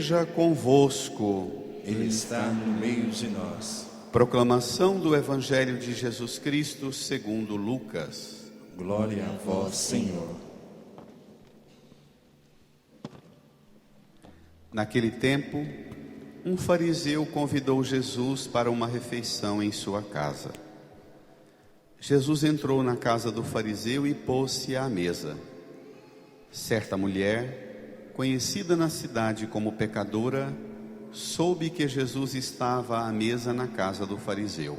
esteja convosco. Ele está no meio de nós. Proclamação do Evangelho de Jesus Cristo segundo Lucas. Glória a vós, Senhor. Naquele tempo, um fariseu convidou Jesus para uma refeição em sua casa. Jesus entrou na casa do fariseu e pôs-se à mesa. Certa mulher, conhecida na cidade como pecadora, soube que Jesus estava à mesa na casa do fariseu.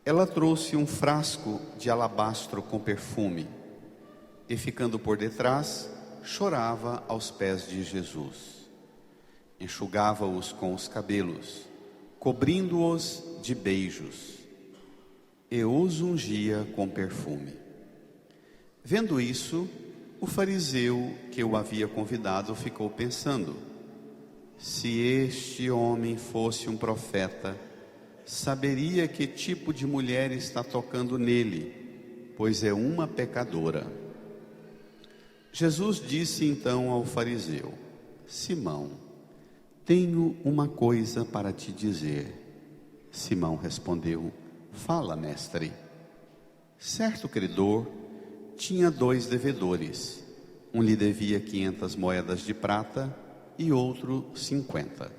Ela trouxe um frasco de alabastro com perfume e, ficando por detrás, chorava aos pés de Jesus. Enxugava-os com os cabelos, cobrindo-os de beijos, e os ungia com perfume. Vendo isso, o fariseu que o havia convidado ficou pensando: se este homem fosse um profeta, saberia que tipo de mulher está tocando nele, pois é uma pecadora. Jesus disse então ao fariseu: Simão, tenho uma coisa para te dizer. Simão respondeu: fala, mestre. Certo credor tinha 2 devedores. Um lhe devia 500 moedas de prata e outro 50.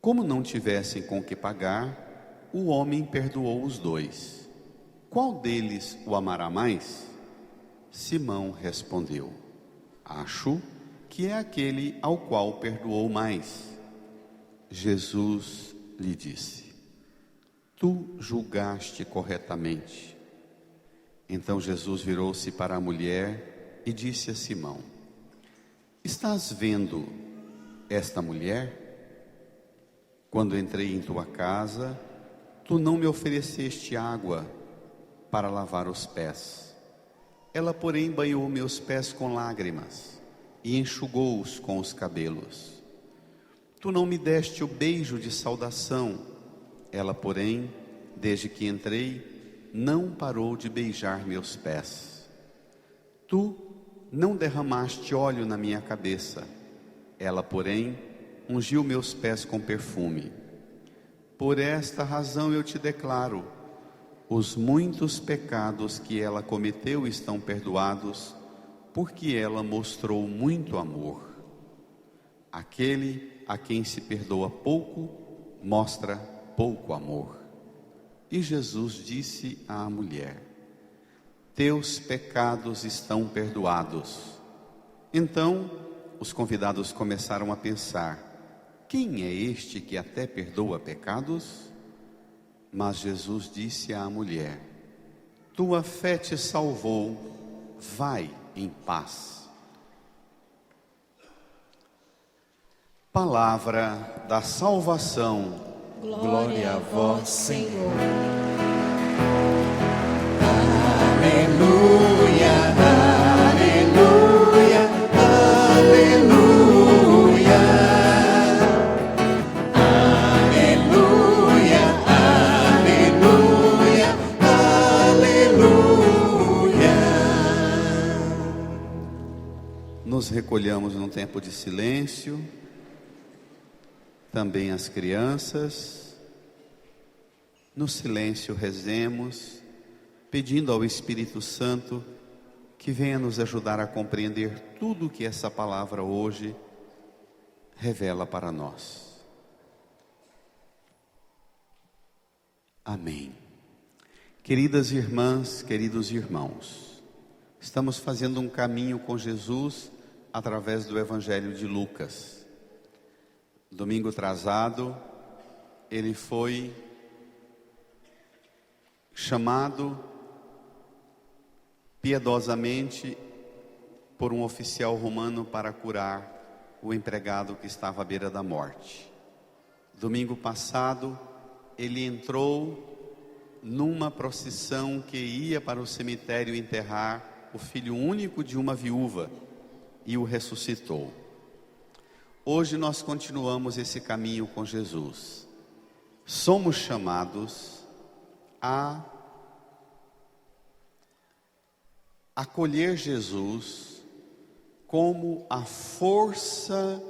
Como não tivessem com que pagar, o homem perdoou os 2. Qual deles o amará mais? Simão respondeu: acho que é aquele ao qual perdoou mais. Jesus lhe disse: tu julgaste corretamente. Então Jesus virou-se para a mulher e disse a Simão: estás vendo esta mulher? Quando entrei em tua casa, tu não me ofereceste água para lavar os pés. Ela, porém, banhou meus pés com lágrimas e enxugou-os com os cabelos. Tu não me deste o beijo de saudação. Ela, porém, desde que entrei, não parou de beijar meus pés. Tu não derramaste óleo na minha cabeça. Ela, porém, ungiu meus pés com perfume. Por esta razão eu te declaro: os muitos pecados que ela cometeu estão perdoados, porque ela mostrou muito amor. Aquele a quem se perdoa pouco, mostra pouco amor. E Jesus disse à mulher: teus pecados estão perdoados. Então os convidados começaram a pensar: quem é este que até perdoa pecados? Mas Jesus disse à mulher: tua fé te salvou, vai em paz. Palavra da salvação. Glória a vós, Senhor. Aleluia, aleluia, aleluia. Aleluia, aleluia, aleluia. Nos recolhamos num tempo de silêncio. Também as crianças. No silêncio rezemos, pedindo ao Espírito Santo que venha nos ajudar a compreender tudo o que essa palavra hoje revela para nós. Amém. Queridas irmãs, queridos irmãos, estamos fazendo um caminho com Jesus através do Evangelho de Lucas. Domingo atrasado, ele foi chamado piedosamente por um oficial romano para curar o empregado que estava à beira da morte. Domingo passado, ele entrou numa procissão que ia para o cemitério enterrar o filho único de uma viúva e o ressuscitou. Hoje nós continuamos esse caminho com Jesus. Somos chamados a acolher Jesus como a força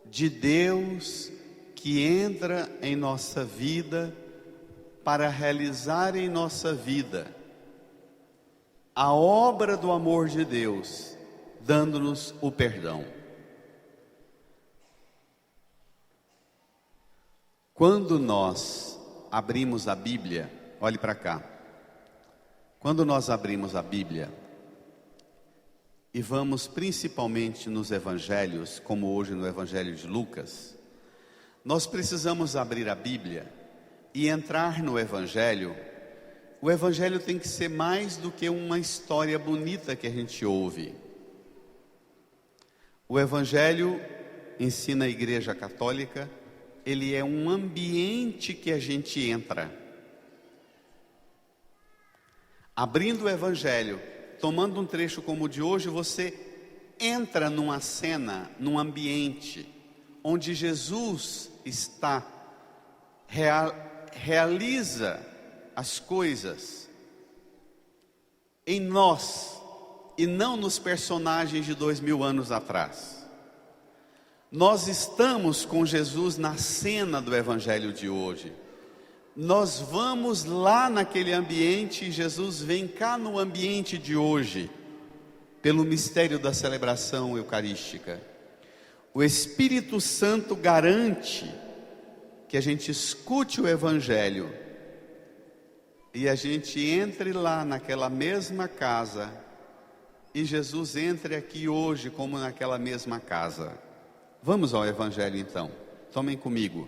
de Deus que entra em nossa vida para realizar em nossa vida a obra do amor de Deus, dando-nos o perdão. Quando nós abrimos a Bíblia, olhe para cá. Quando nós abrimos a Bíblia e vamos principalmente nos evangelhos, como hoje no Evangelho de Lucas, nós precisamos abrir a Bíblia e entrar no Evangelho. O Evangelho tem que ser mais do que uma história bonita que a gente ouve. O Evangelho, ensina a Igreja Católica, ele é um ambiente que a gente entra. Abrindo o Evangelho, tomando um trecho como o de hoje, você entra numa cena, num ambiente onde Jesus está, realiza as coisas em nós e não nos personagens de 2000 anos atrás. Nós estamos com Jesus na cena do Evangelho de hoje. Nós vamos lá naquele ambiente e Jesus vem cá no ambiente de hoje, pelo mistério da celebração eucarística. O Espírito Santo garante que a gente escute o Evangelho e a gente entre lá naquela mesma casa e Jesus entre aqui hoje como naquela mesma casa. Vamos ao Evangelho então. Tomem comigo,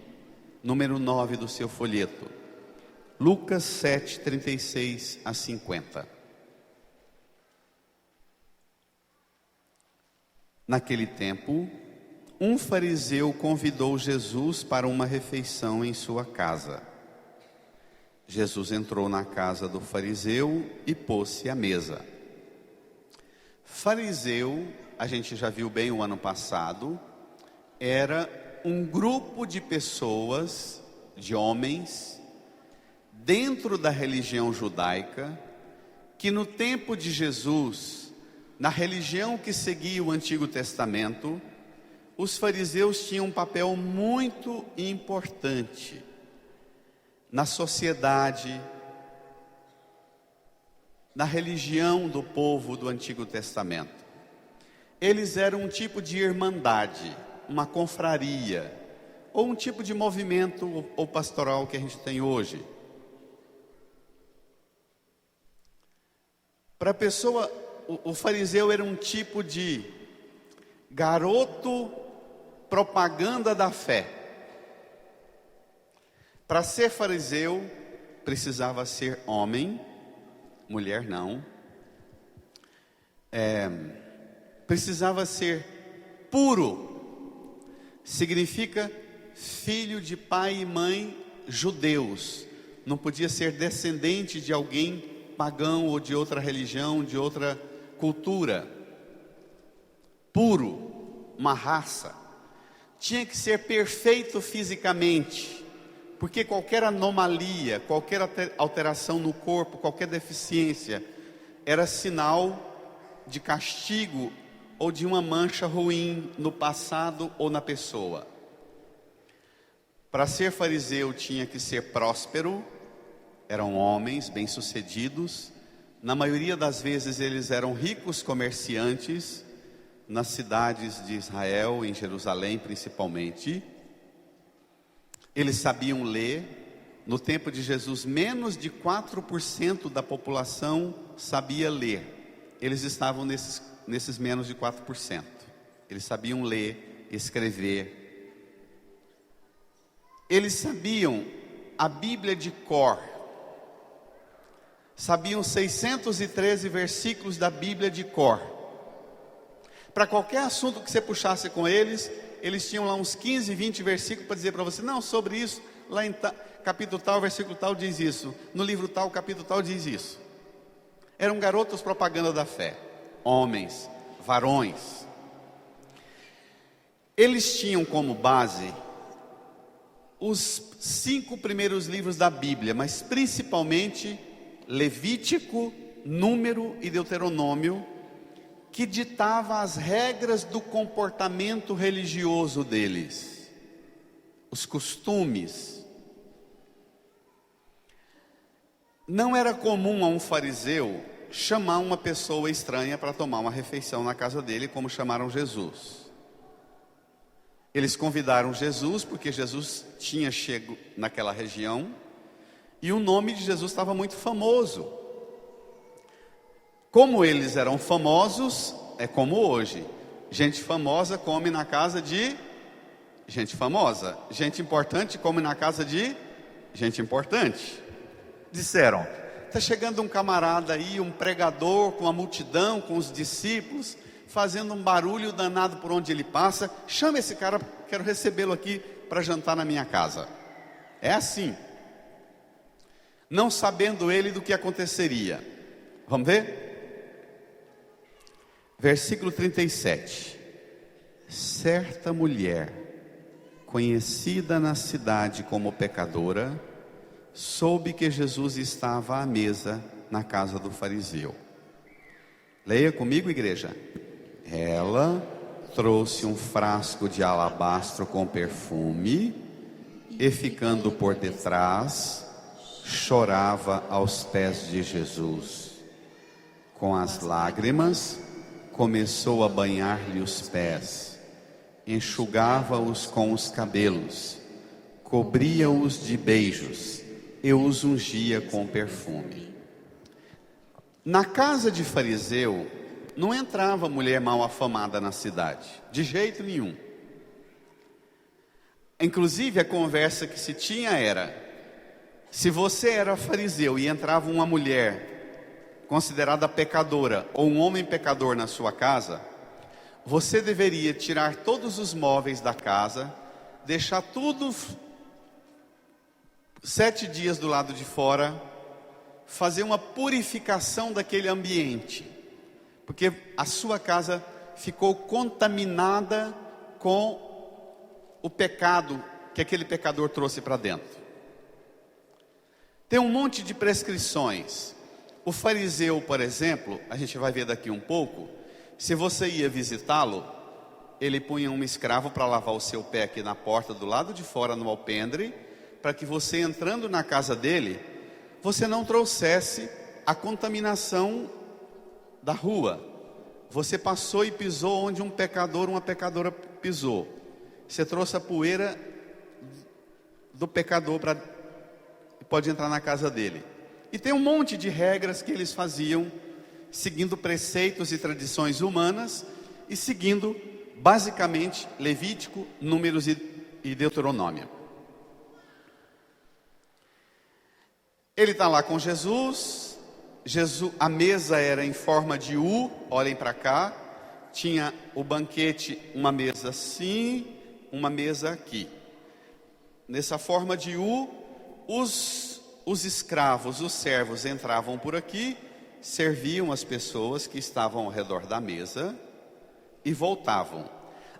número 9 do seu folheto. Lucas 7, 36 a 50. Naquele tempo, um fariseu convidou Jesus para uma refeição em sua casa. Jesus entrou na casa do fariseu e pôs-se à mesa. Fariseu, a gente já viu bem o ano passado, era um grupo de pessoas, de homens, dentro da religião judaica, que no tempo de Jesus, na religião que seguia o Antigo Testamento, os fariseus tinham um papel muito importante na sociedade, na religião do povo do Antigo Testamento. Eles eram um tipo de irmandade, uma confraria, ou um tipo de movimento ou pastoral que a gente tem hoje. Para a pessoa, o fariseu era um tipo de garoto propaganda da fé. Para ser fariseu, precisava ser homem, mulher não. Precisava ser puro, significa filho de pai e mãe judeus. Não podia ser descendente de alguém pagão ou de outra religião, de outra cultura. Puro, uma raça. Tinha que ser perfeito fisicamente, porque qualquer anomalia, qualquer alteração no corpo, qualquer deficiência, era sinal de castigo ou de uma mancha ruim no passado ou na pessoa. Para ser fariseu tinha que ser próspero, eram homens bem-sucedidos, na maioria das vezes eles eram ricos comerciantes, nas cidades de Israel, em Jerusalém principalmente. Eles sabiam ler. No tempo de Jesus, menos de 4% da população sabia ler. Eles estavam nesses menos de 4%. Eles sabiam ler, escrever. Eles sabiam a Bíblia de cor. Sabiam 613 versículos da Bíblia de cor. Para qualquer assunto que você puxasse com eles, eles tinham lá uns 15, 20 versículos para dizer para você: não, sobre isso, lá em capítulo tal, versículo tal diz isso, no livro tal, capítulo tal diz isso. Eram garotos propaganda da fé, homens, varões. Eles tinham como base os 5 primeiros livros da Bíblia, mas principalmente Levítico, Número e Deuteronômio, que ditava as regras do comportamento religioso deles, os costumes. Não era comum a um fariseu chamar uma pessoa estranha para tomar uma refeição na casa dele, como chamaram Jesus. Eles convidaram Jesus porque Jesus tinha chego naquela região e o nome de Jesus estava muito famoso. Como eles eram famosos, é como hoje: gente famosa come na casa de gente famosa, gente importante come na casa de gente importante. Disseram: está chegando um camarada aí, um pregador, com a multidão, com os discípulos, fazendo um barulho danado por onde ele passa. Chama esse cara, quero recebê-lo aqui para jantar na minha casa. É assim, não sabendo ele do que aconteceria. Vamos ver? Versículo 37. Certa mulher, conhecida na cidade como pecadora, soube que Jesus estava à mesa na casa do fariseu. Leia comigo, igreja. Ela trouxe um frasco de alabastro com perfume e, ficando por detrás, chorava aos pés de Jesus. Com as lágrimas, começou a banhar-lhe os pés, enxugava-os com os cabelos, cobria-os de beijos e os ungia com perfume. Na casa de fariseu não entrava mulher mal afamada na cidade, de jeito nenhum. Inclusive a conversa que se tinha era: se você era fariseu e entrava uma mulher considerada pecadora ou um homem pecador na sua casa, você deveria tirar todos os móveis da casa, deixar tudo 7 dias do lado de fora, fazer uma purificação daquele ambiente, porque a sua casa ficou contaminada com o pecado que aquele pecador trouxe para dentro. Tem um monte de prescrições. O fariseu, por exemplo, a gente vai ver daqui um pouco, se você ia visitá-lo, ele punha um escravo para lavar o seu pé aqui na porta do lado de fora no alpendre, para que você, entrando na casa dele, você não trouxesse a contaminação da rua. Você passou e pisou onde um pecador, uma pecadora pisou. Você trouxe a poeira do pecador para pode entrar na casa dele. E tem um monte de regras que eles faziam, seguindo preceitos e tradições humanas e seguindo basicamente Levítico, Números e Deuteronômio. Ele está lá com Jesus, a mesa era em forma de U, olhem para cá, tinha o banquete, uma mesa assim, uma mesa aqui. Nessa forma de U, os escravos, os servos entravam por aqui, serviam as pessoas que estavam ao redor da mesa e voltavam.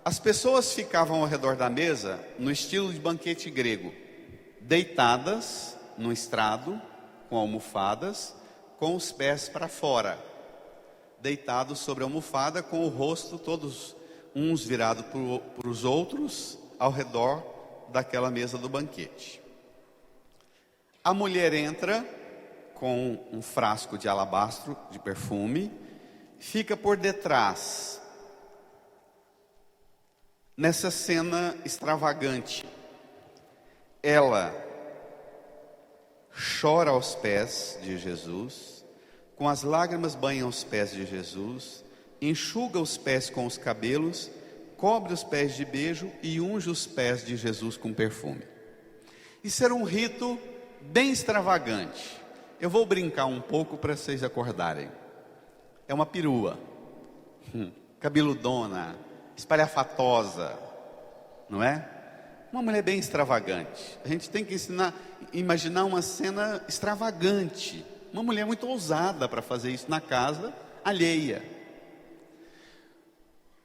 As pessoas ficavam ao redor da mesa no estilo de banquete grego, deitadas no estrado, com almofadas, com os pés para fora, deitados sobre a almofada, com o rosto todos uns virados para os outros, ao redor daquela mesa do banquete. A mulher entra com um frasco de alabastro, de perfume, fica por detrás, nessa cena extravagante. Ela chora aos pés de Jesus, com as lágrimas banha os pés de Jesus, enxuga os pés com os cabelos, cobre os pés de beijo e unge os pés de Jesus com perfume. Isso era um rito bem extravagante. Eu vou brincar um pouco para vocês acordarem. É uma perua, cabeludona, espalhafatosa, não é? Uma mulher bem extravagante. A gente tem que imaginar uma cena extravagante. Uma mulher muito ousada para fazer isso na casa alheia.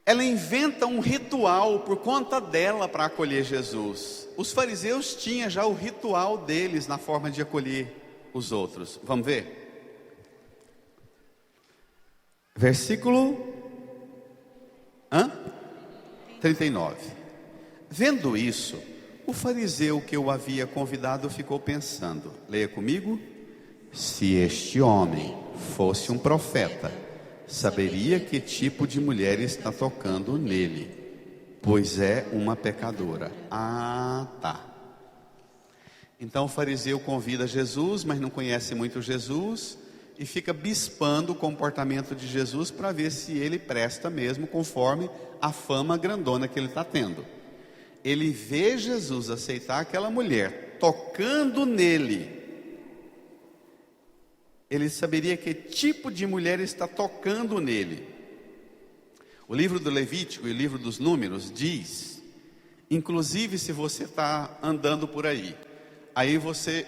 Ela inventa um ritual por conta dela para acolher Jesus. Os fariseus tinham já o ritual deles na forma de acolher os outros. Vamos ver? Versículo Hã? 39. Vendo isso, o fariseu que o havia convidado ficou pensando. Leia comigo. Se este homem fosse um profeta, saberia que tipo de mulher está tocando nele, pois é uma pecadora. Ah, tá. Então o fariseu convida Jesus, mas não conhece muito Jesus, e fica bispando o comportamento de Jesus para ver se ele presta mesmo conforme a fama grandona que ele está tendo. Ele vê Jesus aceitar aquela mulher tocando nele. Ele saberia que tipo de mulher está tocando nele. O livro do Levítico e o livro dos Números diz, inclusive se você está andando por aí, aí você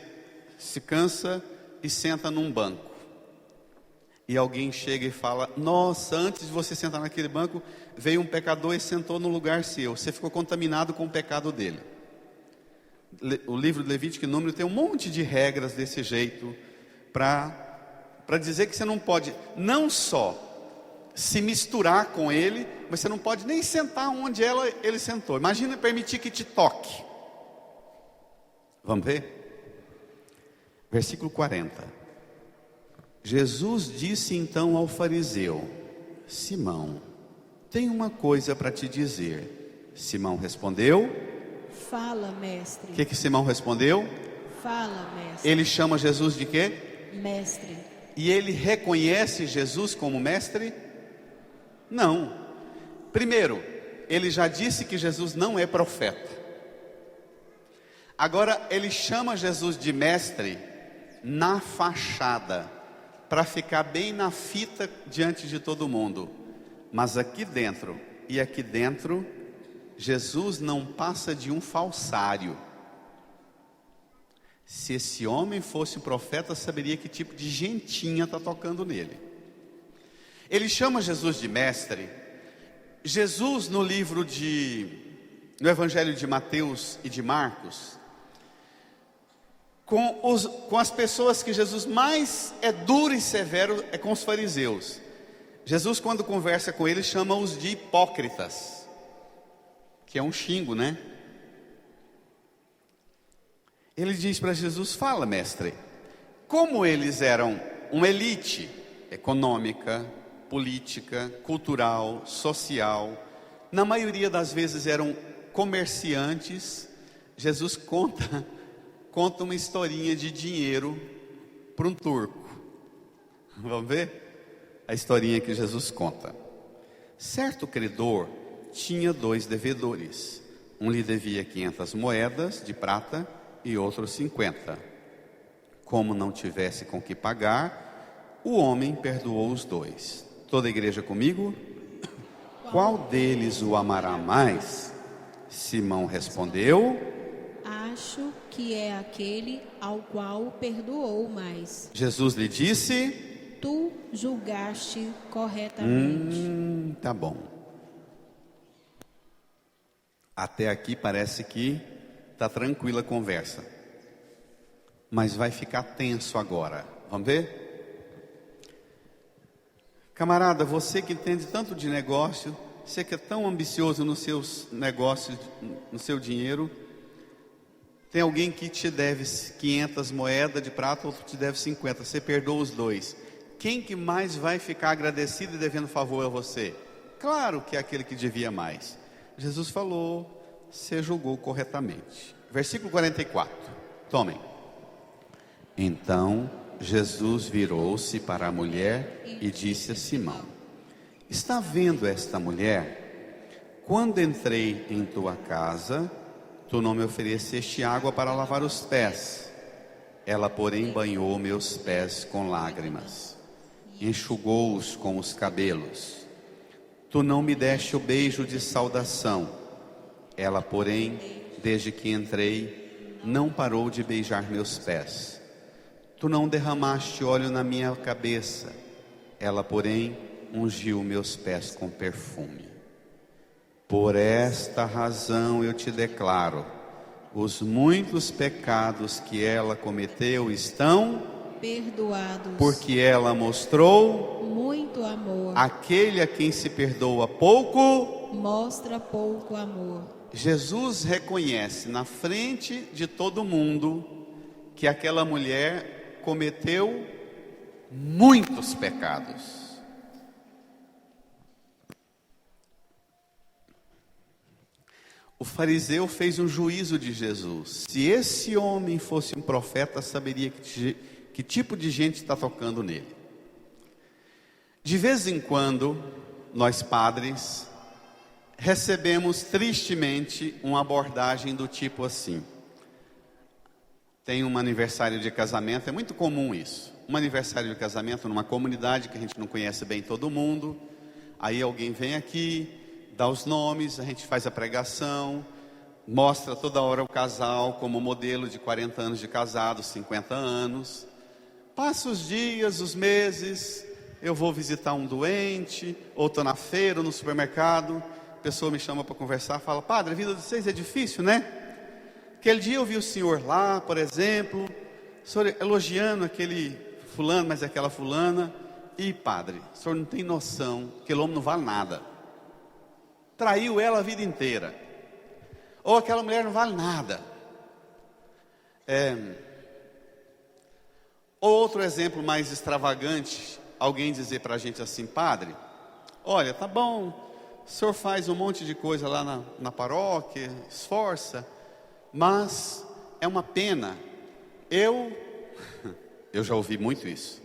se cansa e senta num banco, e alguém chega e fala: nossa, antes de você sentar naquele banco, veio um pecador e sentou no lugar seu, você ficou contaminado com o pecado dele. O livro do Levítico e Número tem um monte de regras desse jeito, para dizer que você não pode, não só se misturar com ele, mas você não pode nem sentar onde ele sentou. Imagina permitir que te toque. Vamos ver? Versículo 40. Jesus disse então ao fariseu: Simão, tenho uma coisa para te dizer. Simão respondeu: Fala, mestre. O que Simão respondeu? Fala, mestre. Ele chama Jesus de quê? Mestre. E ele reconhece Jesus como mestre? Não. Primeiro, ele já disse que Jesus não é profeta. Agora ele chama Jesus de mestre na fachada, para ficar bem na fita diante de todo mundo. Mas aqui dentro, Jesus não passa de um falsário. Se esse homem fosse profeta, saberia que tipo de gentinha está tocando nele. Ele chama Jesus de mestre. Jesus no no Evangelho de Mateus e de Marcos, com as pessoas que Jesus mais é duro e severo é com os fariseus. Jesus, quando conversa com eles, chama-os de hipócritas, que é um xingo, né? Ele diz para Jesus: fala, mestre, como eles eram uma elite econômica, política, cultural, social, na maioria das vezes eram comerciantes. Jesus conta uma historinha de dinheiro para um turco. Vamos ver? A historinha que Jesus conta. Certo credor tinha 2 devedores. Um lhe devia 500 moedas de prata e outro 50. Como não tivesse com que pagar, o homem perdoou os 2. Toda a igreja comigo? Qual deles o amará mais? Simão respondeu: Acho que é aquele ao qual perdoou mais. Jesus lhe disse: Tu julgaste corretamente. Tá bom. Até aqui parece que está tranquila a conversa, mas vai ficar tenso agora. Vamos ver? Camarada, você que entende tanto de negócio, você que é tão ambicioso nos seus negócios, no seu dinheiro, tem alguém que te deve 500 moedas de prata, outro te deve 50, você perdoa os 2. Quem que mais vai ficar agradecido e devendo favor a você? Claro que é aquele que devia mais. Jesus falou: você julgou corretamente. Versículo 44, tomem. Então Jesus virou-se para a mulher e disse a Simão: está vendo esta mulher? Quando entrei em tua casa, tu não me ofereceste água para lavar os pés. Ela, porém, banhou meus pés com lágrimas, enxugou-os com os cabelos. Tu não me deste o beijo de saudação. Ela, porém, desde que entrei, não parou de beijar meus pés. Tu não derramaste óleo na minha cabeça. Ela, porém, ungiu meus pés com perfume. Por esta razão eu te declaro: os muitos pecados que ela cometeu estão perdoados. porque ela mostrou Muito amor. aquele a quem se perdoa pouco. Mostra pouco amor. Jesus reconhece na frente de todo mundo que aquela mulher cometeu muitos pecados. O fariseu fez um juízo de Jesus. Se esse homem fosse um profeta, saberia que tipo de gente está tocando nele. De vez em quando, nós padres recebemos tristemente uma abordagem do tipo assim: tem um aniversário de casamento, é muito comum isso, um aniversário de casamento numa comunidade que a gente não conhece bem todo mundo, aí alguém vem aqui, dá os nomes, a gente faz a pregação, mostra toda hora o casal como modelo de 40 anos de casado, 50 anos, passa os dias, os meses, eu vou visitar um doente, ou estou na feira, ou no supermercado, a pessoa me chama para conversar, fala: padre, a vida de vocês é difícil, né? Aquele dia eu vi o senhor lá, por exemplo, o senhor elogiando aquele fulano, mas aquela fulana, e padre, o senhor não tem noção, aquele homem não vale nada, traiu ela a vida inteira, ou aquela mulher não vale nada. Ou outro exemplo mais extravagante, alguém dizer para a gente assim: padre, olha, tá bom, o senhor faz um monte de coisa lá na paróquia, esforça, mas é uma pena, eu já ouvi muito isso,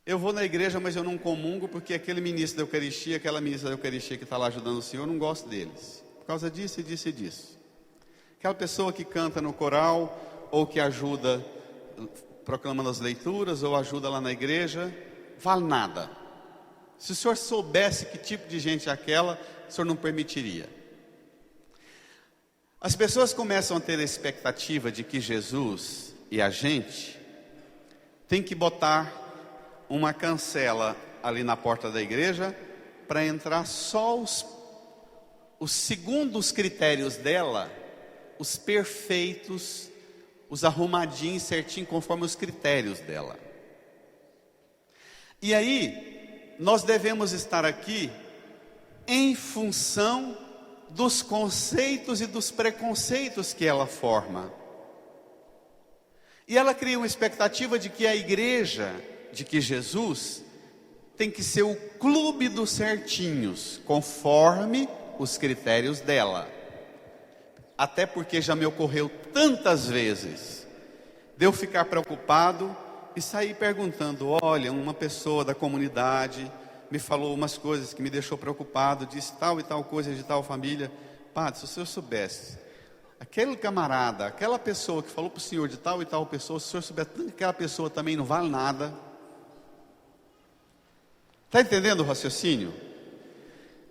eu vou na igreja, mas eu não comungo porque aquele ministro da Eucaristia, aquela ministra da Eucaristia que está lá ajudando o senhor, eu não gosto deles, por causa disso e disso e disso. Aquela pessoa que canta no coral, ou que ajuda proclamando as leituras, ou ajuda lá na igreja, vale nada. Se o senhor soubesse que tipo de gente é aquela, o senhor não permitiria. As pessoas começam a ter a expectativa de que Jesus e a gente tem que botar uma cancela ali na porta da igreja para entrar só os segundo os critérios dela, os perfeitos, os arrumadinhos, certinho, conforme os critérios dela. E aí, nós devemos estar aqui em função dos conceitos e dos preconceitos que ela forma. E ela cria uma expectativa de que a igreja, de que Jesus tem que ser o clube dos certinhos, conforme os critérios dela. Até porque já me ocorreu tantas vezes de eu ficar preocupado e sair perguntando: olha, uma pessoa da comunidade me falou umas coisas que me deixou preocupado, disse tal e tal coisa de tal família. Padre, se o senhor soubesse, aquele camarada, aquela pessoa que falou para o senhor de tal e tal pessoa, se o senhor soubesse que aquela pessoa também não vale nada. Está entendendo o raciocínio?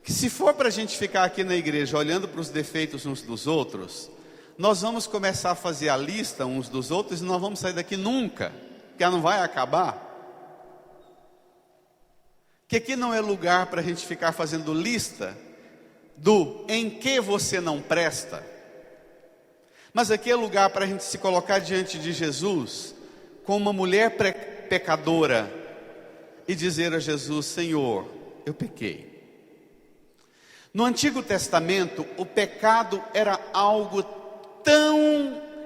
Que se for para a gente ficar aqui na igreja olhando para os defeitos uns dos outros, nós vamos começar a fazer a lista uns dos outros e nós vamos sair daqui nunca, porque ela não vai acabar. Que aqui não é lugar para a gente ficar fazendo lista do em que você não presta, mas aqui é lugar para a gente se colocar diante de Jesus como uma mulher pecadora e dizer a Jesus: Senhor, eu pequei. No Antigo Testamento, o pecado era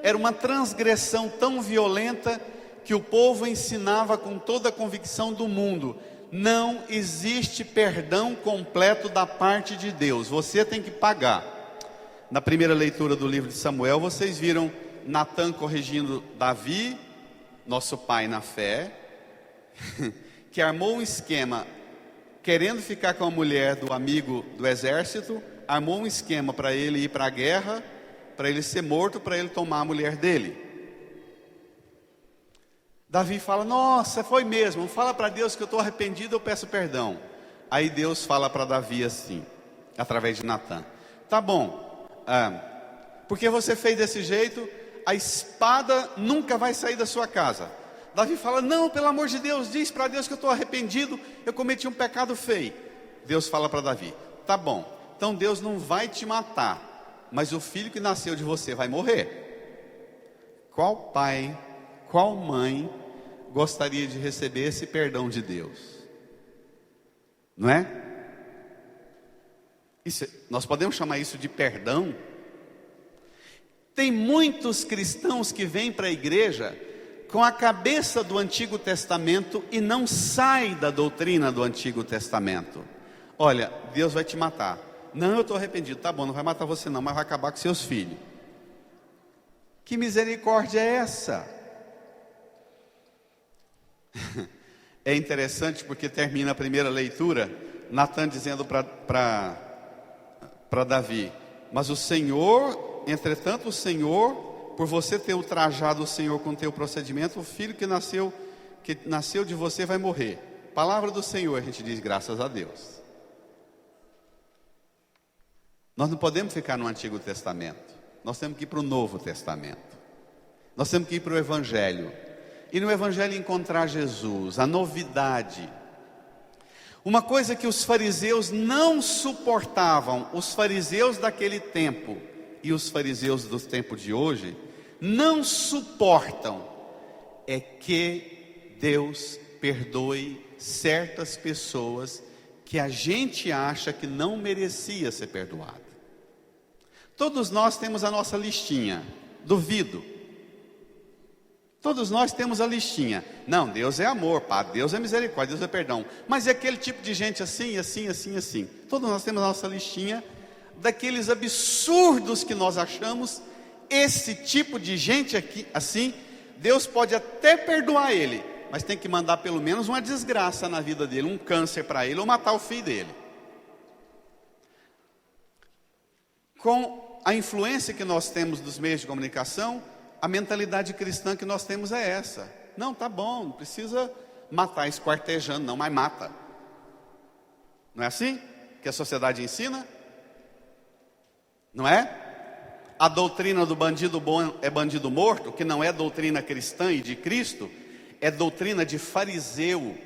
era uma transgressão tão violenta que o povo ensinava com toda a convicção do mundo: não existe perdão completo da parte de Deus, você tem que pagar. Na primeira leitura do livro de Samuel, vocês viram Natã corrigindo Davi, nosso pai na fé, que armou um esquema, querendo ficar com a mulher do amigo do exército, armou um esquema para ele ir para a guerra, para ele ser morto, para ele tomar a mulher dele. Davi fala: nossa, foi mesmo, fala para Deus que eu estou arrependido, eu peço perdão. Aí Deus fala para Davi assim, através de Natã: tá bom, porque você fez desse jeito, a espada nunca vai sair da sua casa. Davi fala: não, pelo amor de Deus, diz para Deus que eu estou arrependido, eu cometi um pecado feio. Deus fala para Davi: tá bom, então Deus não vai te matar, mas o filho que nasceu de você vai morrer. Qual pai qual mãe gostaria de receber esse perdão de Deus? Não é? Nós podemos chamar isso de perdão? Tem muitos cristãos que vêm para a igreja com a cabeça do Antigo Testamento e não sai da doutrina do Antigo Testamento. Olha, Deus vai te matar. Não, eu estou arrependido. Tá bom, não vai matar você não, mas vai acabar com seus filhos. Que misericórdia é essa? É interessante porque termina a primeira leitura, Natan dizendo para Davi: mas o Senhor, entretanto o Senhor, por você ter ultrajado o Senhor com o teu procedimento, o filho que nasceu de você vai morrer. Palavra do Senhor, a gente diz graças a Deus. Nós não podemos ficar no Antigo Testamento, nós temos que ir para o Novo Testamento, nós temos que ir para o Evangelho, e no Evangelho encontrar Jesus, a novidade. Uma coisa que os fariseus não suportavam, os fariseus daquele tempo e os fariseus do tempo de hoje não suportam, é que Deus perdoe certas pessoas que a gente acha que não merecia ser perdoado. Todos nós temos a nossa listinha, duvido. Todos nós temos a listinha. Não, Deus é amor, pá, Deus é misericórdia, Deus é perdão. Mas é aquele tipo de gente assim, assim, assim, assim. Todos nós temos a nossa listinha daqueles absurdos que nós achamos. Esse tipo de gente aqui, assim, Deus pode até perdoar ele, mas tem que mandar pelo menos uma desgraça na vida dele, um câncer para ele, ou matar o filho dele. Com a influência que nós temos dos meios de comunicação, a mentalidade cristã que nós temos é essa. Não, tá bom, não precisa matar esquartejando não, mas mata. Não é assim que a sociedade ensina? Não é? A doutrina do bandido bom é bandido morto, que não é doutrina cristã e de Cristo, é doutrina de fariseu,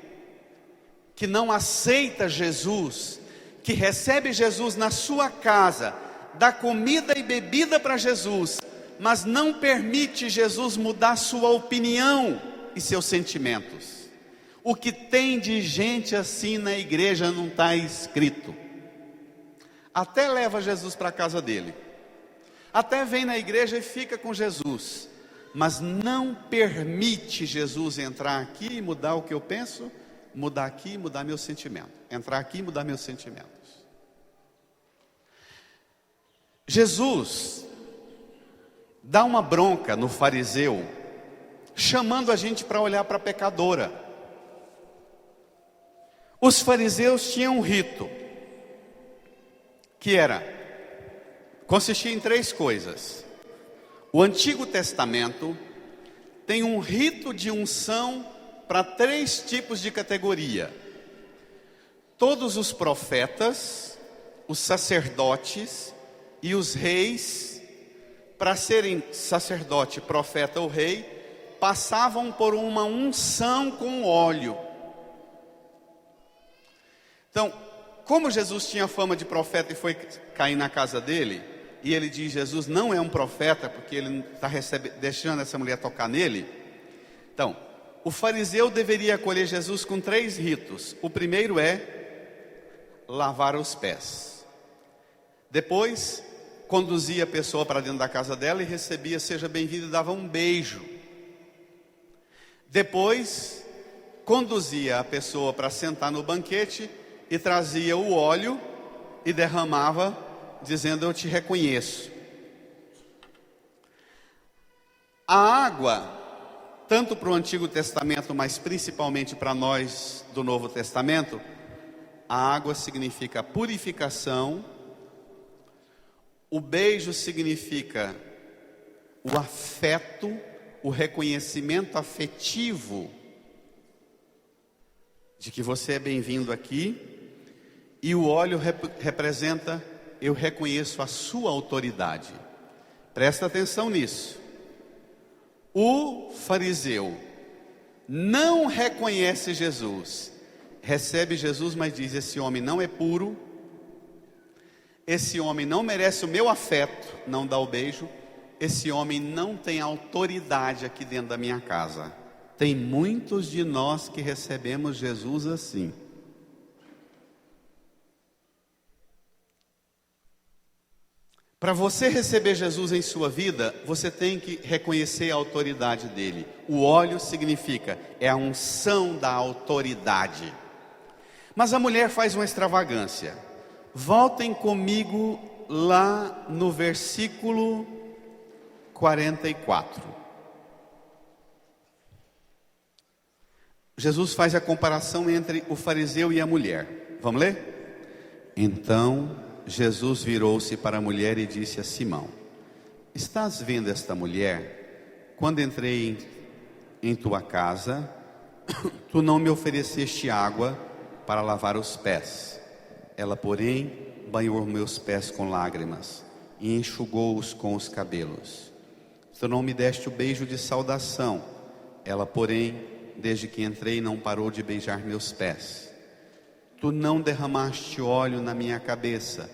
que não aceita Jesus, que recebe Jesus na sua casa, dá comida e bebida para Jesus, mas não permite Jesus mudar sua opinião e seus sentimentos. O que tem de gente assim na igreja não está escrito. Até leva Jesus para a casa dele, até vem na igreja e fica com Jesus, mas não permite Jesus entrar aqui e mudar o que eu penso, mudar aqui e mudar meu sentimento, entrar aqui e mudar meus sentimentos. Jesus dá uma bronca no fariseu, chamando a gente para olhar para a pecadora. Os fariseus tinham um rito, que consistia em 3 coisas. O Antigo Testamento tem um rito de unção para 3 tipos de categoria. Todos os profetas, os sacerdotes e os reis, para serem sacerdote, profeta ou rei, passavam por uma unção com óleo. Então, como Jesus tinha fama de profeta e foi cair na casa dele, e ele diz: Jesus não é um profeta, porque ele está deixando essa mulher tocar nele. Então, o fariseu deveria acolher Jesus com 3 ritos. O primeiro é lavar os pés. Depois, conduzia a pessoa para dentro da casa dela e recebia: seja bem-vindo, e dava um beijo. Depois, conduzia a pessoa para sentar no banquete e trazia o óleo e derramava, dizendo: eu te reconheço. A água, tanto para o Antigo Testamento, mas principalmente para nós do Novo Testamento, a água significa purificação. O beijo significa o afeto, o reconhecimento afetivo de que você é bem-vindo aqui. E o óleo representa: eu reconheço a sua autoridade. Presta atenção nisso. O fariseu não reconhece Jesus, recebe Jesus, mas diz: esse homem não é puro, esse homem não merece o meu afeto, não dá o beijo, esse homem não tem autoridade aqui dentro da minha casa. Tem muitos de nós que recebemos Jesus assim. Para você receber Jesus em sua vida, você tem que reconhecer a autoridade dele. O óleo significa, é a unção da autoridade. Mas a mulher faz uma extravagância. Voltem comigo lá no versículo 44. Jesus faz a comparação entre o fariseu e a mulher. Vamos ler? Então Jesus virou-se para a mulher e disse a Simão: estás vendo esta mulher? Quando entrei em tua casa, tu não me ofereceste água para lavar os pés. Ela, porém, banhou meus pés com lágrimas e enxugou-os com os cabelos. Tu não me deste o beijo de saudação. Ela, porém, desde que entrei, não parou de beijar meus pés. Tu não derramaste óleo na minha cabeça.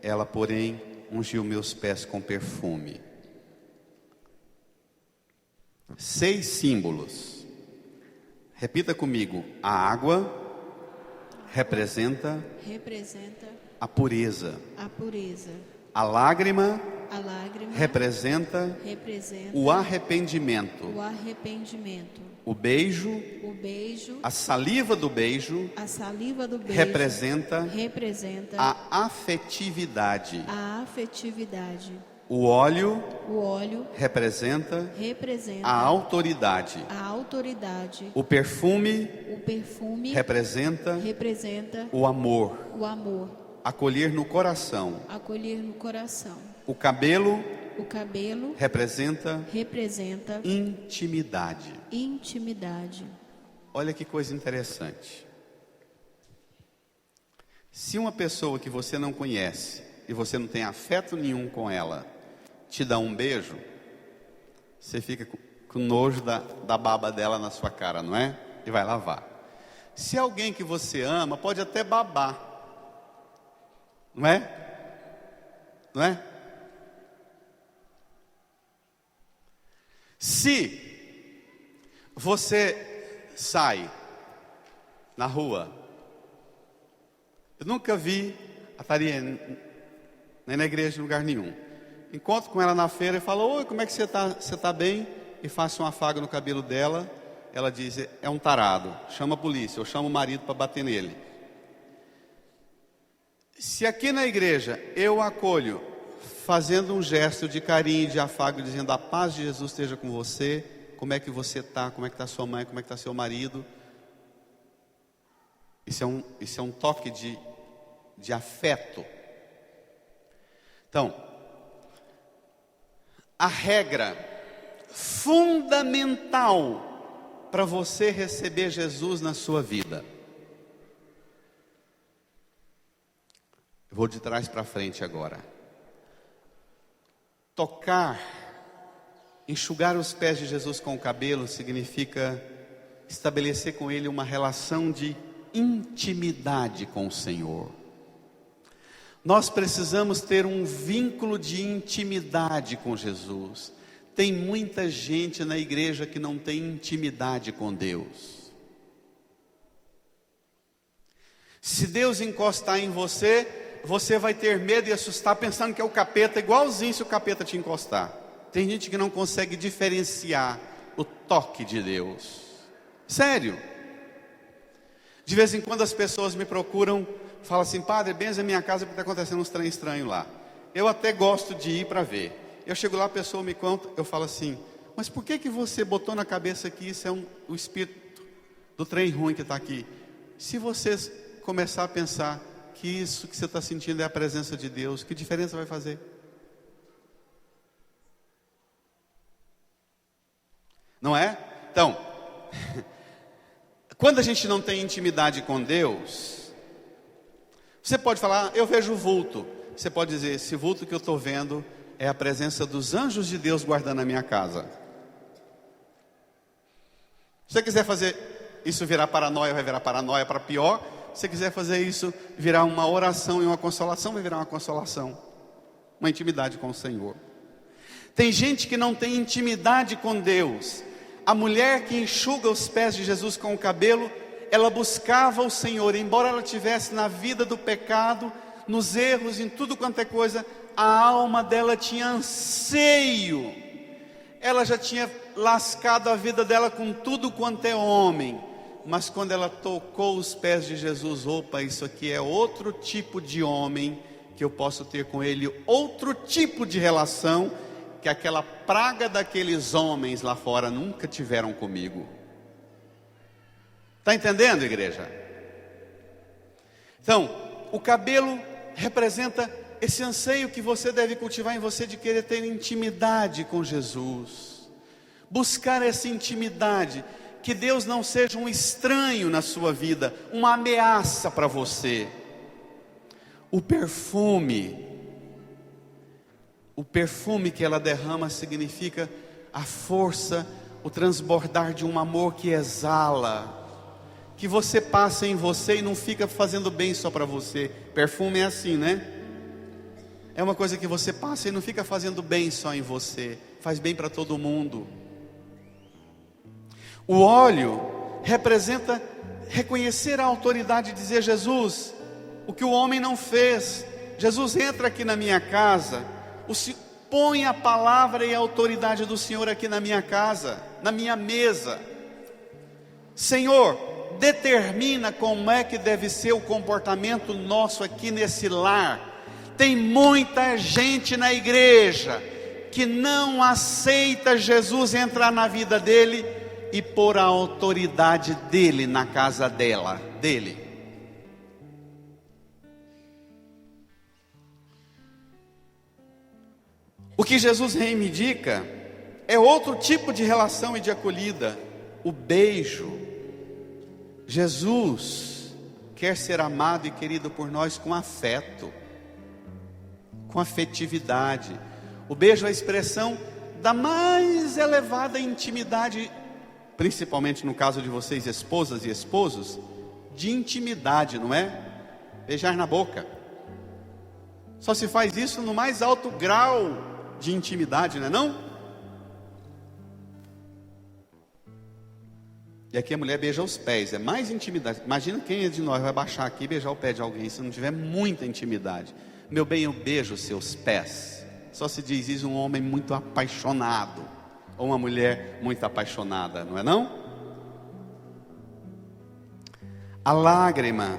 Ela, porém, ungiu meus pés com perfume. 6 símbolos. Repita comigo. A água representa a pureza. A lágrima representa o arrependimento. O beijo, a saliva do beijo representa a afetividade. O óleo representa a autoridade. O perfume representa o amor. Acolher no coração. O cabelo representa intimidade. Olha que coisa interessante. Se uma pessoa que você não conhece e você não tem afeto nenhum com ela te dá um beijo, você fica com nojo da baba dela na sua cara, não é? E vai lavar. Se alguém que você ama, pode até babar, não é? Não é? Se você sai na rua, eu nunca vi a Tariane nem na igreja, em lugar nenhum. Encontro com ela na feira e falo: oi, como é que você está? Você está bem? E faço um afago no cabelo dela. Ela diz: é um tarado, chama a polícia. Eu chamo o marido para bater nele. Se aqui na igreja eu acolho, fazendo um gesto de carinho, de afago, dizendo: a paz de Jesus esteja com você, como é que você está, como é que está sua mãe, como é que está seu marido, isso é um toque de afeto. Então, a regra fundamental para você receber Jesus na sua vida, eu vou de trás para frente agora. Tocar, enxugar os pés de Jesus com o cabelo significa estabelecer com Ele uma relação de intimidade com o Senhor. Nós precisamos ter um vínculo de intimidade com Jesus. Tem muita gente na igreja que não tem intimidade com Deus. Se Deus encostar em você, você vai ter medo e assustar pensando que é o capeta, igualzinho se o capeta te encostar. Tem gente que não consegue diferenciar o toque de Deus. Sério. De vez em quando as pessoas me procuram, falam assim: padre, benza a minha casa porque está acontecendo uns trem estranho lá. Eu até gosto de ir para ver. Eu chego lá, a pessoa me conta, eu falo assim: mas por que você botou na cabeça que isso é o espírito do trem ruim que está aqui? Se você começar a pensar que isso que você está sentindo é a presença de Deus, que diferença vai fazer? Não é? Então, quando a gente não tem intimidade com Deus, você pode falar: eu vejo vulto. Você pode dizer: esse vulto que eu estou vendo é a presença dos anjos de Deus guardando a minha casa. Se você quiser fazer isso virar paranoia, vai virar paranoia para pior. Se você quiser fazer isso virar uma oração e uma consolação, vai virar uma consolação. Uma intimidade com o Senhor. Tem gente que não tem intimidade com Deus. A mulher que enxuga os pés de Jesus com o cabelo, ela buscava o Senhor, embora ela estivesse na vida do pecado, nos erros, em tudo quanto é coisa, a alma dela tinha anseio. Ela já tinha lascado a vida dela com tudo quanto é homem, mas quando ela tocou os pés de Jesus, opa, isso aqui é outro tipo de homem, que eu posso ter com ele outro tipo de relação, que aquela praga daqueles homens lá fora nunca tiveram comigo. Está entendendo, igreja? Então, o cabelo representa esse anseio que você deve cultivar em você de querer ter intimidade com Jesus, buscar essa intimidade, que Deus não seja um estranho na sua vida, uma ameaça para você. O perfume que ela derrama significa a força, o transbordar de um amor que exala, que você passa em você e não fica fazendo bem só para você. Perfume é assim, né? É uma coisa que você passa e não fica fazendo bem só em você, faz bem para todo mundo. O óleo representa reconhecer a autoridade e dizer: Jesus, o que o homem não fez. Jesus, entra aqui na minha casa, põe a palavra e a autoridade do Senhor aqui na minha casa, na minha mesa. Senhor, determina como é que deve ser o comportamento nosso aqui nesse lar. Tem muita gente na igreja que não aceita Jesus entrar na vida dele e pôr a autoridade dele na casa dele. O que Jesus reivindica é outro tipo de relação e de acolhida, o beijo. Jesus quer ser amado e querido por nós com afeto, com afetividade. O beijo é a expressão da mais elevada intimidade, principalmente no caso de vocês, esposas e esposos, de intimidade, não é? Beijar na boca. Só se faz isso no mais alto grau de intimidade, não é não? E aqui a mulher beija os pés, é mais intimidade. Imagina quem de nós vai baixar aqui e beijar o pé de alguém, se não tiver muita intimidade. Meu bem, eu beijo os seus pés. Só se diz isso um homem muito apaixonado, ou uma mulher muito apaixonada, não é não? A lágrima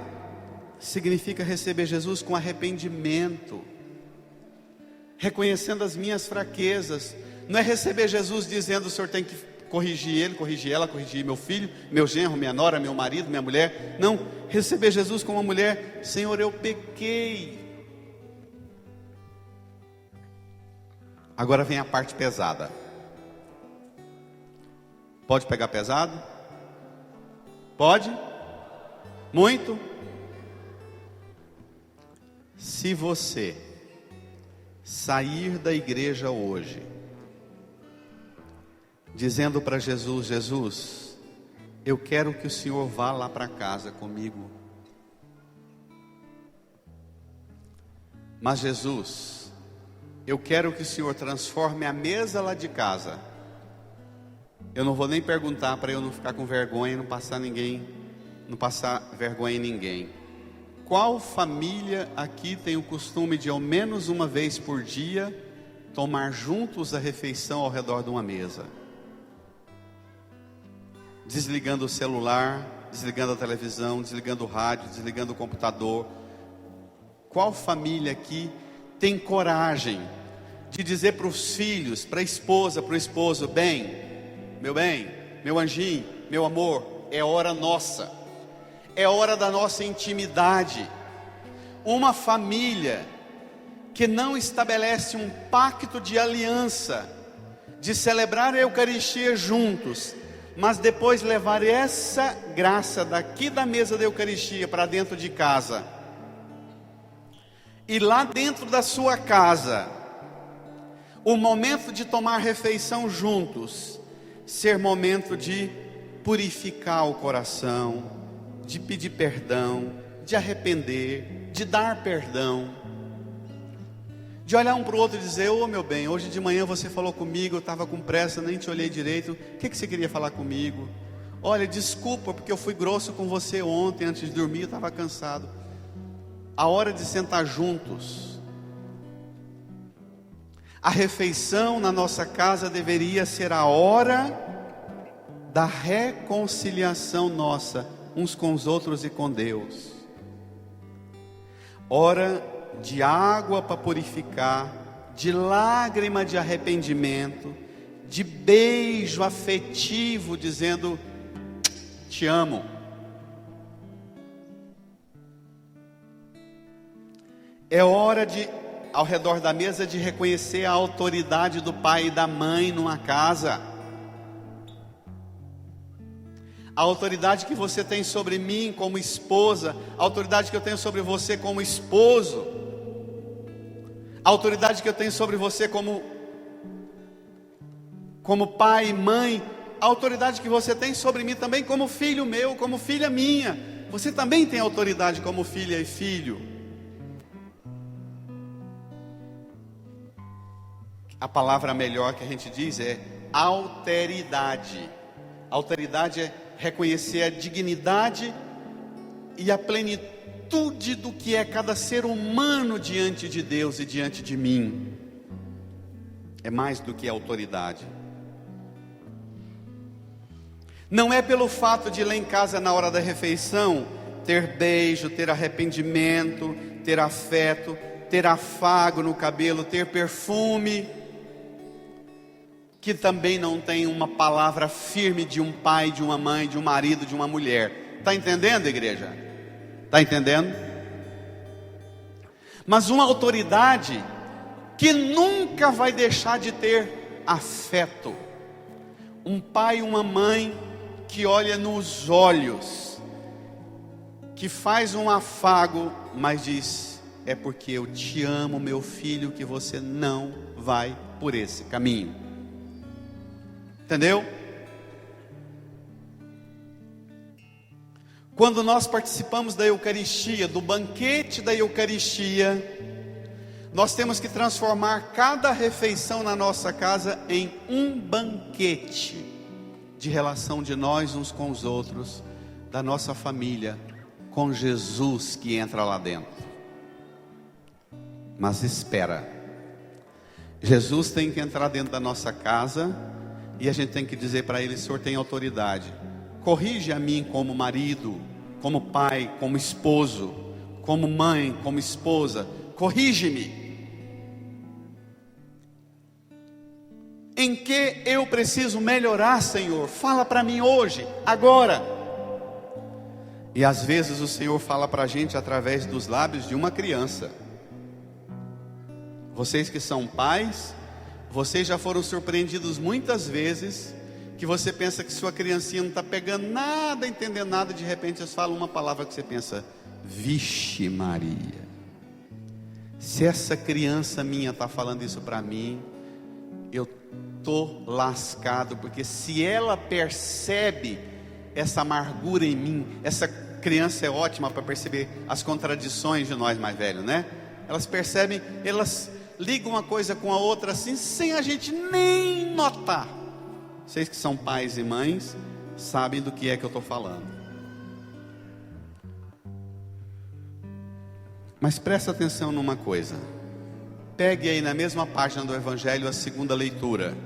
significa receber Jesus com arrependimento, reconhecendo as minhas fraquezas. Não é receber Jesus dizendo: o Senhor tem que corrigir ele, corrigir ela, corrigir meu filho, meu genro, minha nora, meu marido, minha mulher. Não, receber Jesus como uma mulher: Senhor, eu pequei. Agora vem a parte pesada. Pode pegar pesado? Pode? Muito? Se você sair da igreja hoje dizendo para Jesus: Jesus, eu quero que o Senhor vá lá para casa comigo, mas Jesus, eu quero que o Senhor transforme a mesa lá de casa. Eu não vou nem perguntar para eu não ficar com vergonha e não passar vergonha em ninguém. Qual família aqui tem o costume de ao menos uma vez por dia tomar juntos a refeição ao redor de uma mesa? Desligando o celular, desligando a televisão, desligando o rádio, desligando o computador. Qual família aqui tem coragem de dizer para os filhos, para a esposa, para o esposo: bem, meu anjinho, meu amor, é hora nossa, é hora da nossa intimidade. Uma família que não estabelece um pacto de aliança, de celebrar a Eucaristia juntos, mas depois levar essa graça daqui da mesa da Eucaristia para dentro de casa, e lá dentro da sua casa, o momento de tomar refeição juntos ser momento de purificar o coração, de pedir perdão, de arrepender, de dar perdão. De olhar um para o outro e dizer: ô meu bem, hoje de manhã você falou comigo, eu estava com pressa, nem te olhei direito, o que você queria falar comigo? Olha, desculpa porque eu fui grosso com você ontem, antes de dormir, eu estava cansado. A hora de sentar juntos. A refeição na nossa casa deveria ser a hora da reconciliação nossa, uns com os outros e com Deus. Hora de água para purificar, de lágrima de arrependimento, de beijo afetivo, dizendo: te amo. É hora de, ao redor da mesa, de reconhecer a autoridade do pai e da mãe numa casa. A autoridade que você tem sobre mim como esposa, a autoridade que eu tenho sobre você como esposo, a autoridade que eu tenho sobre você como pai e mãe, a autoridade que você tem sobre mim também como filho meu, como filha minha. Você também tem autoridade como filha e filho. A palavra melhor que a gente diz é alteridade. Alteridade é reconhecer a dignidade e a plenitude do que é cada ser humano diante de Deus e diante de mim. É mais do que autoridade. Não é pelo fato de ir lá em casa na hora da refeição ter beijo, ter arrependimento, ter afeto, ter afago no cabelo, ter perfume, que também não tem uma palavra firme de um pai, de uma mãe, de um marido, de uma mulher. Está entendendo, igreja? Está entendendo? Mas uma autoridade que nunca vai deixar de ter afeto. Um pai e uma mãe que olha nos olhos, que faz um afago, mas diz: é porque eu te amo, meu filho, que você não vai por esse caminho. Entendeu? Quando nós participamos da Eucaristia, do banquete da Eucaristia, nós temos que transformar cada refeição na nossa casa em um banquete de relação de nós uns com os outros, da nossa família, com Jesus que entra lá dentro. Mas espera, Jesus tem que entrar dentro da nossa casa, e a gente tem que dizer para Ele: Senhor tem autoridade, corrige a mim como marido, como pai, como esposo, como mãe, como esposa, corrige-me. Em que eu preciso melhorar, Senhor? Fala para mim hoje, agora. E às vezes o Senhor fala para a gente através dos lábios de uma criança. Vocês que são pais, vocês já foram surpreendidos muitas vezes, que você pensa que sua criancinha não está pegando nada, entendendo nada, de repente eles falam uma palavra que você pensa: vixe Maria, se essa criança minha está falando isso para mim, eu estou lascado, porque se ela percebe essa amargura em mim, essa criança é ótima para perceber as contradições de nós mais velhos, né? Elas percebem, elas ligam uma coisa com a outra assim, sem a gente nem notar. Vocês que são pais e mães sabem do que é que eu estou falando. Mas presta atenção numa coisa. Pegue aí na mesma página do Evangelho a segunda leitura,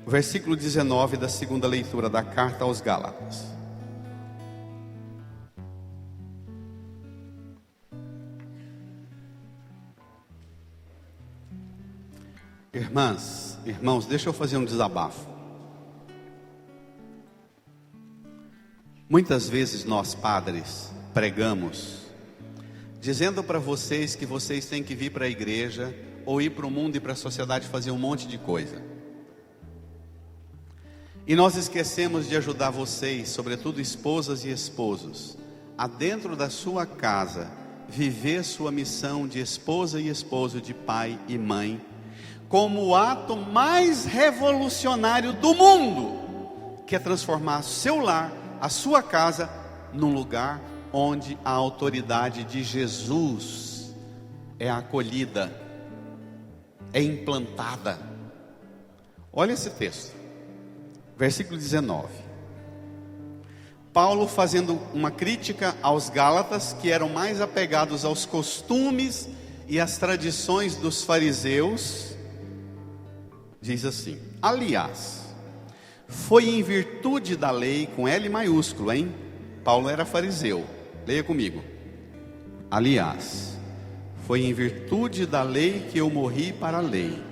o versículo 19 da segunda leitura da carta aos Gálatas. Irmãs, irmãos, deixa eu fazer um desabafo. Muitas vezes nós padres pregamos dizendo para vocês que vocês têm que vir para a igreja ou ir para o mundo e para a sociedade fazer um monte de coisa. E nós esquecemos de ajudar vocês, sobretudo esposas e esposos, a dentro da sua casa viver sua missão de esposa e esposo, de pai e mãe, como o ato mais revolucionário do mundo, que é transformar seu lar, a sua casa, num lugar onde a autoridade de Jesus é acolhida, é implantada. Olha esse texto, versículo 19. Paulo fazendo uma crítica aos Gálatas, que eram mais apegados aos costumes e às tradições dos fariseus, diz assim: aliás, foi em virtude da lei, com L maiúsculo, hein? Paulo era fariseu, leia comigo. Aliás, foi em virtude da lei que eu morri para a lei,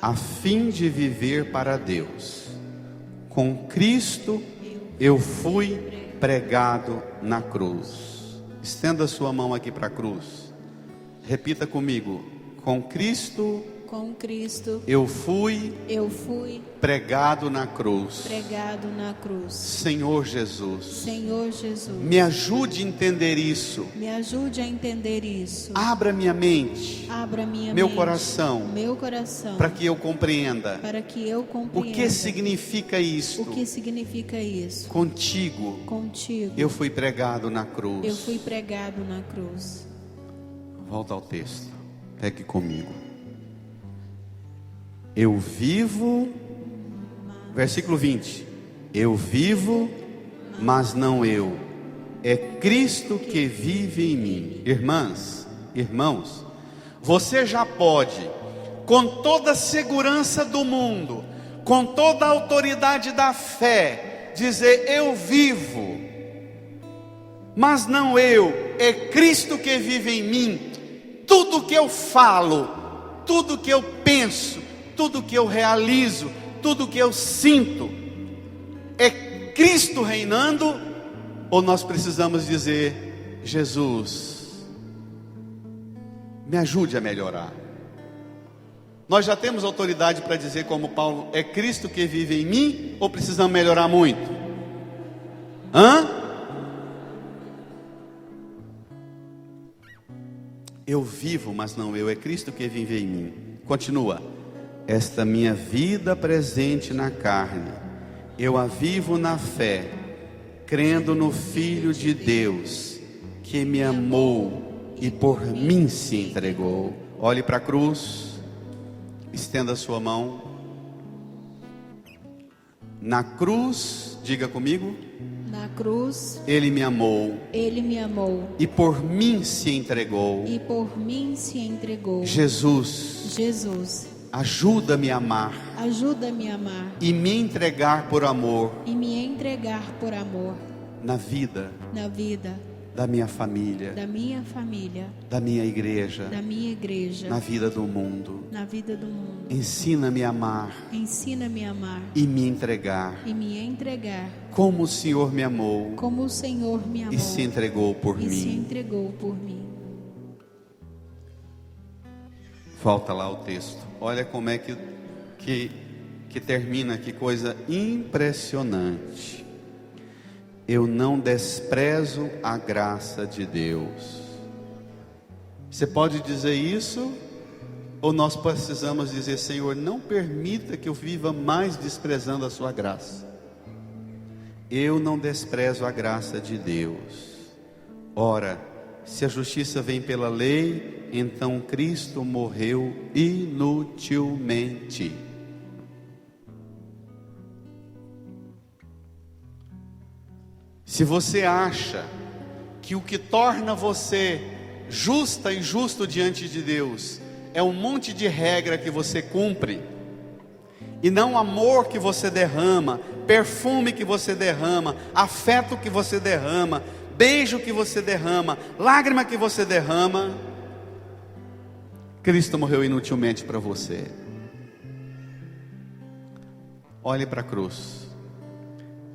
a fim de viver para Deus. Com Cristo eu fui pregado na cruz. Estenda sua mão aqui para a cruz. Repita comigo: com Cristo eu fui pregado na cruz. Senhor Jesus, me ajude a entender isso. Abra minha mente, meu coração, para que eu compreenda o que significa isso. Contigo eu fui pregado na cruz. Volta ao texto, pegue comigo. Eu vivo, versículo 20. Eu vivo, mas não eu, é Cristo que vive em mim. Irmãs, irmãos, você já pode, com toda a segurança do mundo, com toda a autoridade da fé, dizer: eu vivo, mas não eu, é Cristo que vive em mim. Tudo que eu falo, tudo que eu penso, tudo que eu realizo, tudo que eu sinto, é Cristo reinando? Ou nós precisamos dizer: Jesus, me ajude a melhorar? Nós já temos autoridade para dizer, como Paulo, é Cristo que vive em mim? Ou precisamos melhorar muito? Eu vivo, mas não eu, é Cristo que vive em mim. Continua: esta minha vida presente na carne, eu a vivo na fé, crendo no Filho de Deus, que me amou e por mim se entregou. Olhe para a cruz, estenda a sua mão. Na cruz, diga comigo: na cruz, Ele me amou e por mim se entregou. Jesus, ajuda-me a amar e me entregar por amor na vida da minha família, da minha igreja, na vida do mundo. Ensina-me a amar e me entregar como o Senhor me amou e se entregou por mim. Volta lá o texto. Olha como é que termina, que coisa impressionante. Eu não desprezo a graça de Deus. Você pode dizer isso? Ou nós precisamos dizer: Senhor, não permita que eu viva mais desprezando a sua graça. Eu não desprezo a graça de Deus. Ora, se a justiça vem pela lei, então Cristo morreu inutilmente. Se você acha que o que torna você justa e justo diante de Deus é um monte de regra que você cumpre, e não amor que você derrama, perfume que você derrama, afeto que você derrama, beijo que você derrama, lágrima que você derrama, Cristo morreu inutilmente para você. Olhe para a cruz,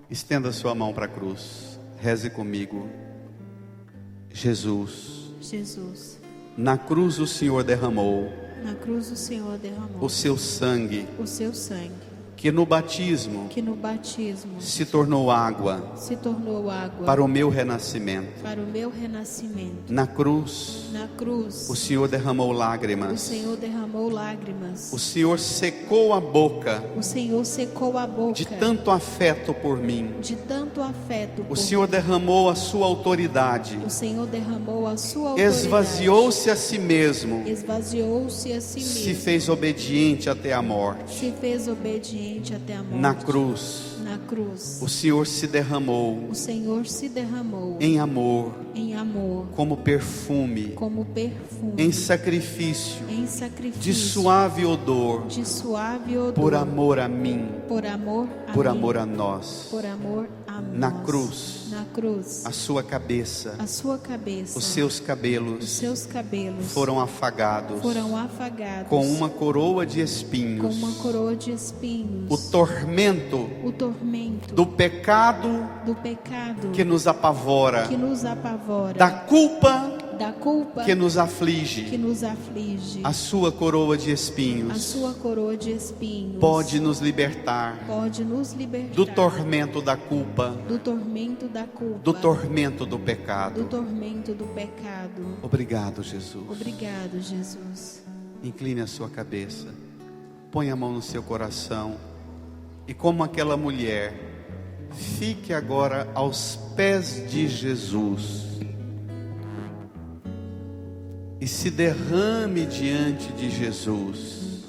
estenda sua mão para a cruz, reze comigo. Jesus, na cruz o Senhor derramou o seu sangue que no batismo se tornou água para o meu renascimento. Na cruz, o Senhor derramou lágrimas. O Senhor secou a boca de tanto afeto por mim. O Senhor derramou a sua autoridade. Esvaziou-se a si mesmo. Se fez obediente até a morte. Na cruz, o Senhor se derramou em amor, como perfume, em sacrifício, de suave odor, por amor a mim, por amor a nós. Na cruz, a sua cabeça, os seus cabelos foram afagados com uma coroa de espinhos. O tormento do pecado que nos apavora, da culpa que nos aflige, a sua coroa de espinhos pode nos libertar do tormento da culpa, do tormento do pecado. Obrigado, Jesus. Incline a sua cabeça, põe a mão no seu coração e, como aquela mulher, fique agora aos pés de Jesus e se derrame diante de Jesus.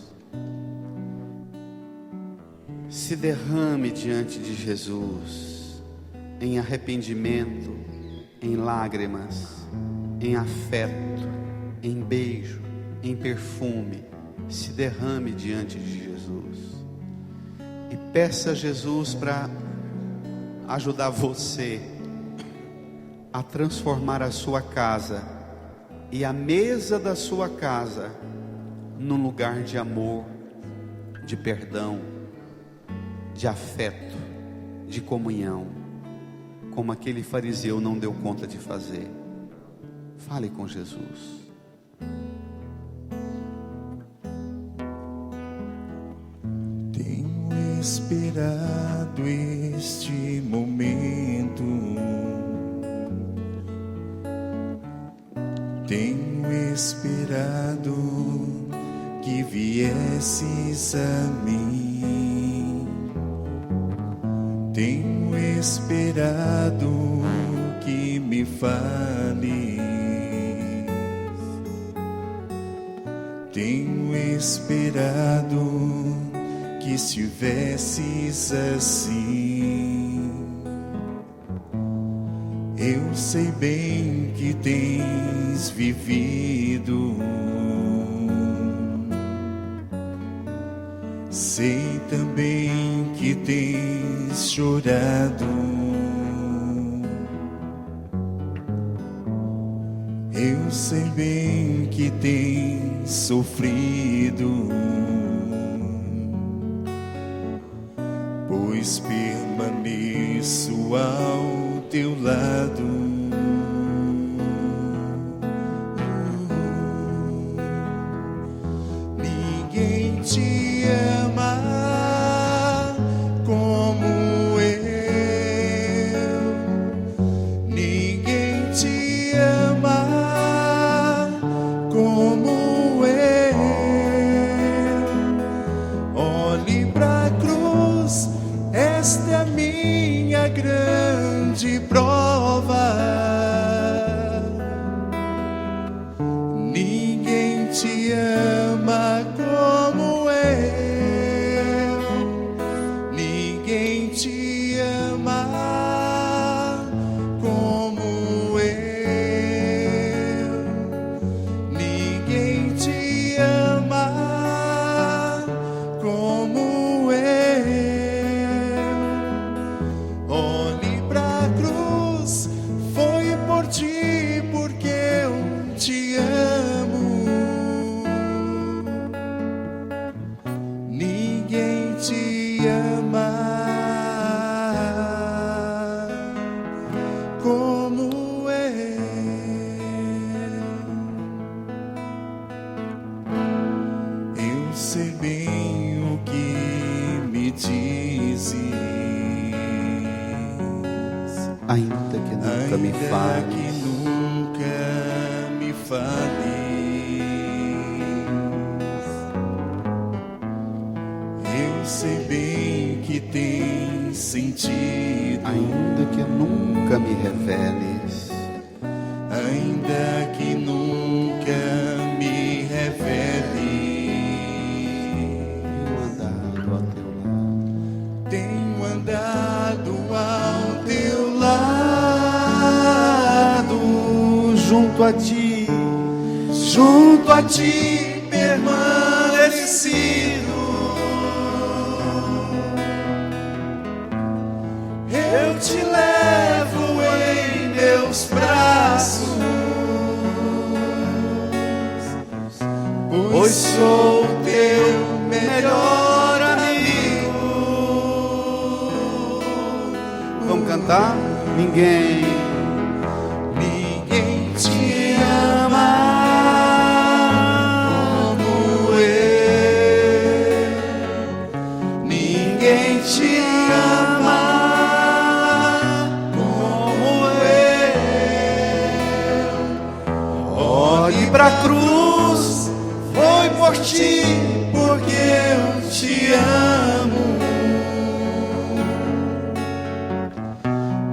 Se derrame diante de Jesus em arrependimento, em lágrimas, em afeto, em beijo, em perfume. Se derrame diante de Jesus e peça a Jesus para ajudar você a transformar a sua casa e a mesa da sua casa num lugar de amor, de perdão, de afeto, de comunhão, como aquele fariseu não deu conta de fazer. Fale com Jesus. Tenho esperado este momento, tenho esperado que viesses a mim, tenho esperado que me fales, tenho esperado que estivesses assim. Eu sei bem que tens vivido, sei também que tens chorado. Eu sei bem que tens sofrido, pois permaneço ao teu lado. Ninguém te ama como eu, ninguém te ama como eu. Olhe pra cruz, esta é a minha grande prova. Ninguém te ama como eu, ninguém te ama como eu, ninguém te ama como eu. Olhe pra cruz, foi por ti, porque eu te amo. Ninguém te ama. ainda que nunca me ainda fales. que nunca me fales. Eu sei bem que tem sentido, Ainda que nunca me reveles, ainda que nunca me revele. tenho andado ao teu Tenho andado ao teu lado, junto a ti, junto a ti permanecido. Eu te levo em meus braços, pois sou teu melhor amigo. vamos cantar? Ninguém Te ama como eu. Ninguém te ama como eu. Olhe pra cruz, foi por ti, porque eu te amo.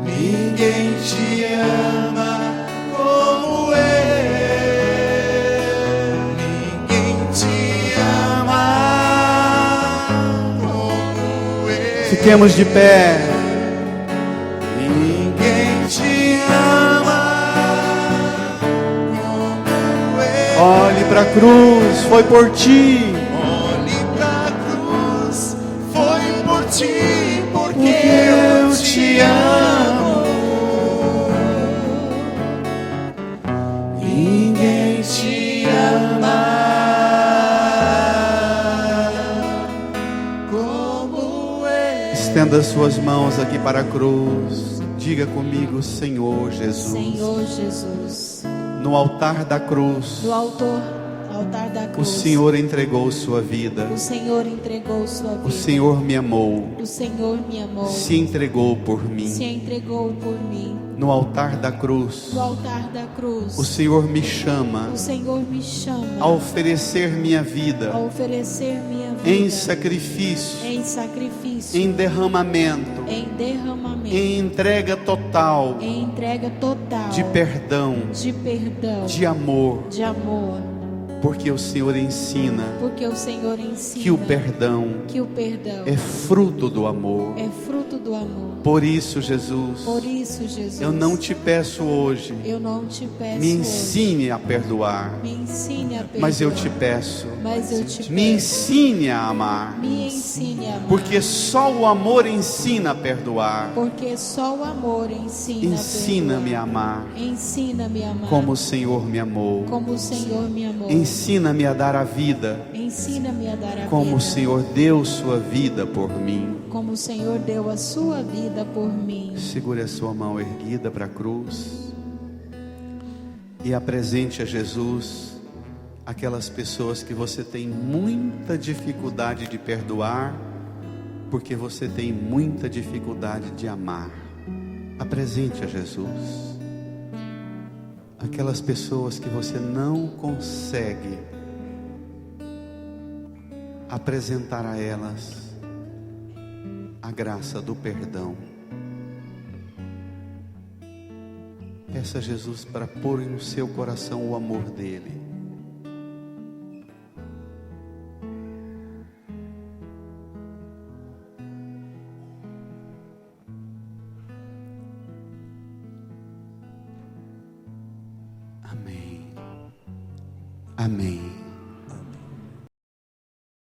Ninguém te ama como eu. Ninguém te ama como eu. fiquemos de pé. Ninguém te ama como eu. Olhe para a cruz, foi por ti, Olhe pra cruz, foi por ti, porque eu te amo. Ninguém te ama como eu. estenda suas mãos aqui para a cruz. Diga comigo, Senhor Jesus. Senhor Jesus, No altar da cruz, no altar da o cruz, Senhor entregou sua vida. o Senhor entregou sua vida. O Senhor me amou, O Senhor me amou, se entregou por mim. se entregou por mim. No altar da cruz, No altar da cruz, o Senhor me chama o Senhor me chama a oferecer minha a vida oferecer minha vida em sacrifício, em sacrifício, em derramamento, em derramamento, em entrega total em entrega total de perdão, de perdão, de amor, de amor, porque o Senhor ensina porque o Senhor ensina que o perdão que o perdão é fruto do amor. é fruto do amor. Por isso, Jesus, Por isso, Jesus, eu não te peço hoje, eu não te peço me hoje, ensine a perdoar, me ensine a perdoar, mas eu te peço, mas eu te me peço, ensine a amar, me ensine a amar, porque só o amor ensina a perdoar. porque só o amor ensina Ensina-me a a perdoar. amar Ensina-me a amar como o Senhor me amou. como o Senhor me amou. Ensina-me a dar a vida Ensina-me a dar a como vida o Senhor deu sua vida por mim. como o Senhor deu a sua vida por mim. Segure a sua mão erguida para a cruz e apresente a Jesus aquelas pessoas que você tem muita dificuldade de perdoar, porque você tem muita dificuldade de amar. Apresente a Jesus aquelas pessoas que você não consegue apresentar a elas a graça do perdão. Peça a Jesus para pôr no seu coração o amor dele. Amém. Amém.